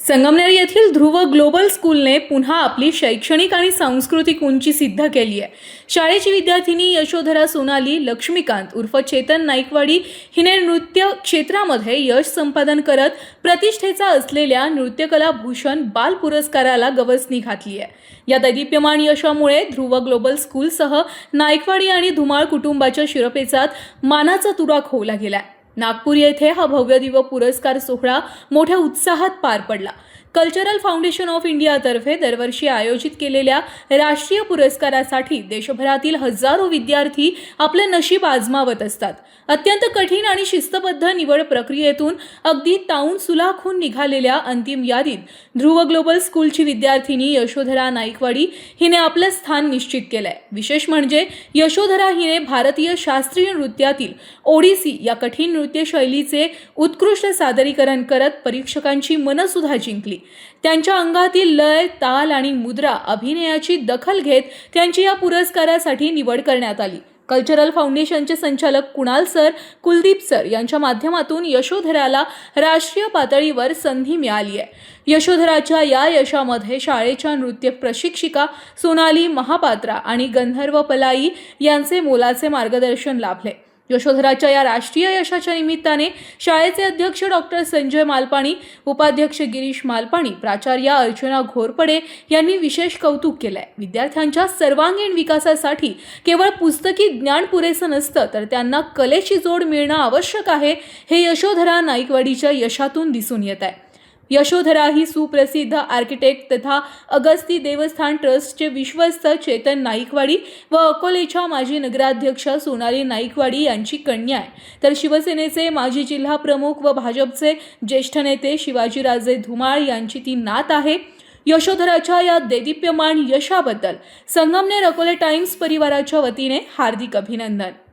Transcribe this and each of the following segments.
संगमनेर येथील ध्रुव ग्लोबल स्कूलने पुन्हा आपली शैक्षणिक आणि सांस्कृतिक उंची सिद्ध केली आहे। शाळेची विद्यार्थिनी यशोधरा सोनाली लक्ष्मीकांत उर्फ चेतन नाईकवाडी हिने नृत्य क्षेत्रामध्ये यश संपादन करत प्रतिष्ठेचा असलेल्या नृत्यकला भूषण बाल पुरस्काराला गवसणी घातली आहे। या दैदिप्यमान यशामुळे ध्रुव ग्लोबल स्कूलसह नाईकवाडी आणि धुमाळ कुटुंबाच्या शिरपेचात मानाचा तुरा खोवला गेला। नागपूर येथे हा भव्यदिव्य पुरस्कार सोहळा मोठ्या उत्साहात पार पडला। कल्चरल फाउंडेशन ऑफ इंडियातर्फे दरवर्षी आयोजित केलेल्या राष्ट्रीय पुरस्कारासाठी देशभरातील हजारो विद्यार्थी आपले नशीब आजमावत असतात। अत्यंत कठीण आणि शिस्तबद्ध निवड प्रक्रियेतून अगदी ताऊन सुलाखून निघालेल्या अंतिम यादीत ध्रुव ग्लोबल स्कूलची विद्यार्थिनी यशोधरा नाईकवाडी हिने आपले स्थान निश्चित केले। विशेष म्हणजे यशोधरा हिने भारतीय शास्त्रीय नृत्यातील ओडिसी या कठीण नृत्य शैलीचे उत्कृष्ट सादरीकरण करत परीक्षकांची मनसुद्धा जिंकली। त्यांच्या अंगातील लय, ताल आणि मुद्रा अभिनयाची दखल घेत त्यांची या पुरस्कारासाठी निवड करण्यात आली। कल्चरल फाउंडेशनचे संचालक कुणाल सर, कुलदीप सर यांच्या माध्यमातून यशोधराला राष्ट्रीय पातळीवर संधी मिळाली आहे। यशोधराच्या या यशामध्ये शाळेच्या नृत्य प्रशिक्षिका सोनाली महापात्रा आणि गंधर्व पलाई यांचे मोलाचे मार्गदर्शन लाभले। यशोधराच्या या राष्ट्रीय यशाच्या निमित्ताने शाळेचे अध्यक्ष डॉक्टर संजय मालपाणी, उपाध्यक्ष गिरीश मालपाणी, प्राचार्य अर्चना घोरपडे यांनी विशेष कौतुक केले। विद्यार्थ्यांच्या सर्वांगीण विकासासाठी केवळ पुस्तकी ज्ञान पुरेसं नसतं, तर त्यांना कलेची जोड मिळणं आवश्यक आहे, हे यशोधरा नाईकवाडीच्या यशातून दिसून येत आहे। यशोधरा ही सुप्रसिद्ध आर्किटेक्ट तथा अगस्ती देवस्थान ट्रस्टचे विश्वस्त चेतन नाईकवाडी व अकोलेच्या माजी नगराध्यक्ष सोनाली नाईकवाडी यांची कन्या आहे। तर शिवसेनेचे माजी जिल्हा प्रमुख व भाजपचे ज्येष्ठ नेते शिवाजीराजे धुमाळ यांची ती नात आहे। यशोधराच्या या दैदिप्यमान यशाबद्दल संगमनेर अकोले टाइम्स परिवाराच्या वतीने हार्दिक अभिनंदन।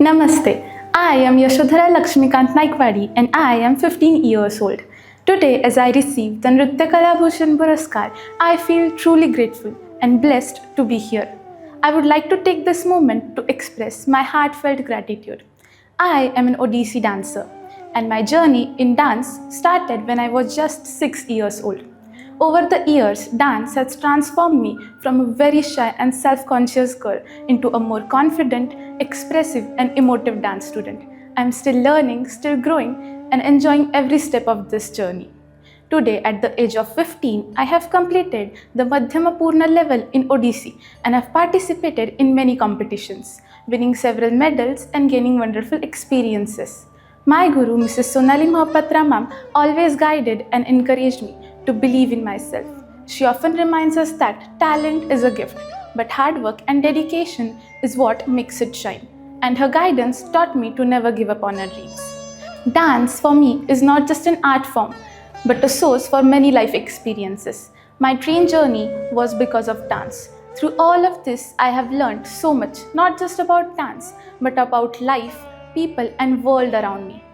Namaste, I am Yashodhara Lakshmikant Naikvadi and I am 15 years old. Today, as I receive the Nritya Kala Bhushan Puraskar, I feel truly grateful and blessed to be here. I would like to take this moment to express my heartfelt gratitude. I am an Odissi dancer, and my journey in dance started when I was just 6 years old. Over the years, dance has transformed me from a very shy and self-conscious girl into a more confident, expressive, and emotive dance student. I am still learning, still growing, and enjoying every step of this journey. Today, at the age of 15, I have completed the Madhyama Purna level in Odissi and have participated in many competitions, winning several medals and gaining wonderful experiences. My guru, Mrs. Sonali Mahapatra ma'am, always guided and encouraged me to believe in myself. She often reminds us that talent is a gift, but hard work and dedication is what makes it shine. And her guidance taught me to never give up on our dreams. Dance for me is not just an art form, but a source for many life experiences. My train journey was because of dance. Through all of this, I have learned so much, not just about dance, but about life, people, and world around me.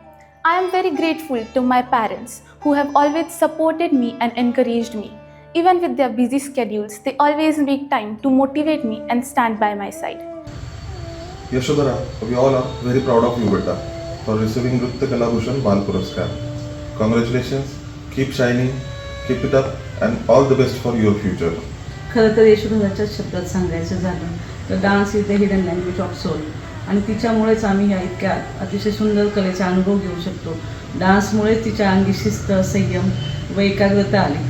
I am very grateful to my parents who have always supported me and encouraged me. Even with their busy schedules, they always make time to motivate me and stand by my side. Yashodhara, we all are very proud of you, Betta, for receiving Nritya Kala Bhushan Bal Puraskar. Congratulations, keep shining, keep it up, and all the best for your future. खरं तर यशोधराच्या शब्दात सांगायचं झालं तर dance is the hidden language of soul आणि तिच्यामुळेच आम्ही ह्या इतक्या अतिशय सुंदर कलेचा अनुभव घेऊ शकतो. डान्समुळेच तिच्या अंगी शिस्त, संयम व एकाग्रता आली.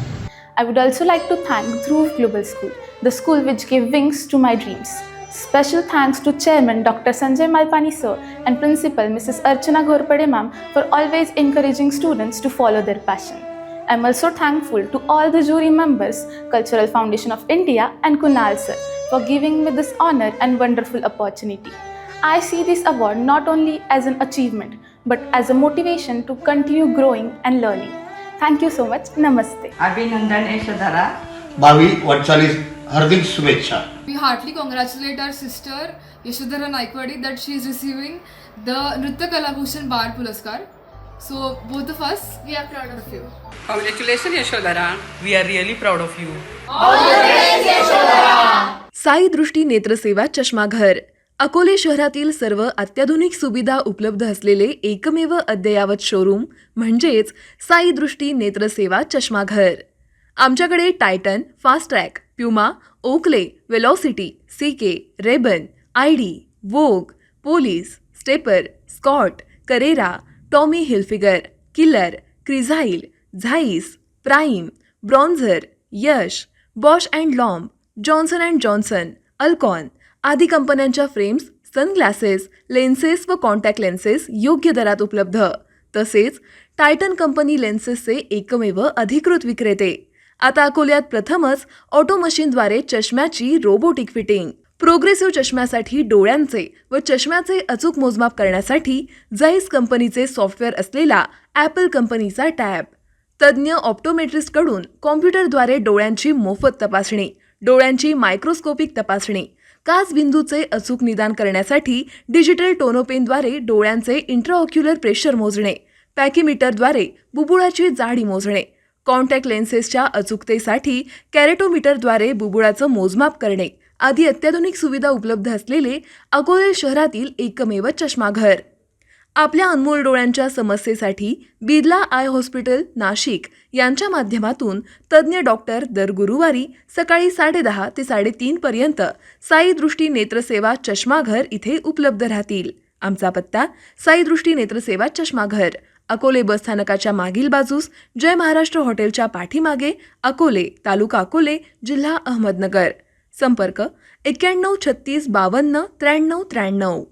I would also like to thank Dhruv Global School, the school which gave wings to my dreams. Special thanks to Chairman Dr. Sanjay Malpani sir and Principal Mrs. Archana Ghorpade ma'am for always encouraging students to follow their passion. I am also thankful to all the jury members, Cultural Foundation of India and Kunal sir for giving me this honor and wonderful opportunity. I see this award not only as an achievement but as a motivation to continue growing and learning. Thank you so much. Namaste. अभिनंदन यशोधरा. 22 वर्षांनी हार्दिक शुभेच्छा. We heartily congratulate our sister Yashodhara Naikwadi that she is receiving the Nritya Kala Bhushan Bal Puraskar. So both of us, we are proud of you. Congratulations Yashodhara. We are really proud of you. Sai दृष्टी नेत्रसेवा चष्माघर अकोले शहरातील सर्व अत्याधुनिक सुविधा उपलब्ध असलेले एकमेव अद्ययावत showroom म्हणजेच साई दृष्टी नेत्रसेवा चष्माघर. आमच्याकडे Titan, Fastrack, Puma, Oakley, Velocity, CK, Ray Ban, ID, Vogue, Police, Stepper, Scott, Carrera, Tommy Hilfiger, Killer, Crizal, Zeiss, Prime, Bronzer, Yash, Bausch and Lomb, Johnson and Johnson, Alcon आदी कंपन्यांच्या फ्रेम्स, सनग्लासेस, लेन्सेस व contact lenses योग्य दरात उपलब्ध. तसेच Titan company लेन्सेसचे एकमेव अधिकृत विक्रेते. आता अकोल्यात प्रथमच ऑटो मशीनद्वारे चष्म्याची रोबोटिक फिटिंग. प्रोग्रेसिव्ह चष्म्यासाठी डोळ्यांचे व चष्म्याचे अचूक मोजमाप करण्यासाठी जाईस कंपनीचे सॉफ्टवेअर असलेला ॲपल कंपनीचा टॅब. तज्ज्ञ ऑप्टोमेट्रिस्टकडून कॉम्प्युटरद्वारे डोळ्यांची मोफत तपासणी, डोळ्यांची मायक्रोस्कोपिक तपासणी, काच बिंदूचे अचूक निदान करण्यासाठी डिजिटल टोनोपेनद्वारे डोळ्यांचे इंट्राऑक्युलर प्रेशर मोजणे, पॅकीमीटरद्वारे बुबुळाची जाडी मोजणे, कॉन्टॅक्ट लेन्सेसच्या अचूकतेसाठी कॅरेटोमीटरद्वारे बुबुळाचं मोजमाप करणे आदी अत्याधुनिक सुविधा उपलब्ध असलेले अकोले शहरातील एकमेव चष्माघर. आपल्या अनमोल डोळ्यांच्या समस्येसाठी बिर्ला आय हॉस्पिटल नाशिक यांच्या माध्यमातून तज्ज्ञ डॉक्टर दर गुरुवारी सकाळी 10:30 ते 3:30 पर्यंत साई दृष्टी नेत्रसेवा चष्माघर इथे उपलब्ध राहतील. आमचा पत्ता साई दृष्टी नेत्रसेवा चष्माघर, अकोले बसस्थानकाच्या मागील बाजूस, जय महाराष्ट्र हॉटेलच्या पाठीमागे, अकोले, तालुका अकोले, जिल्हा अहमदनगर. संपर्क 91 36 52 93 93.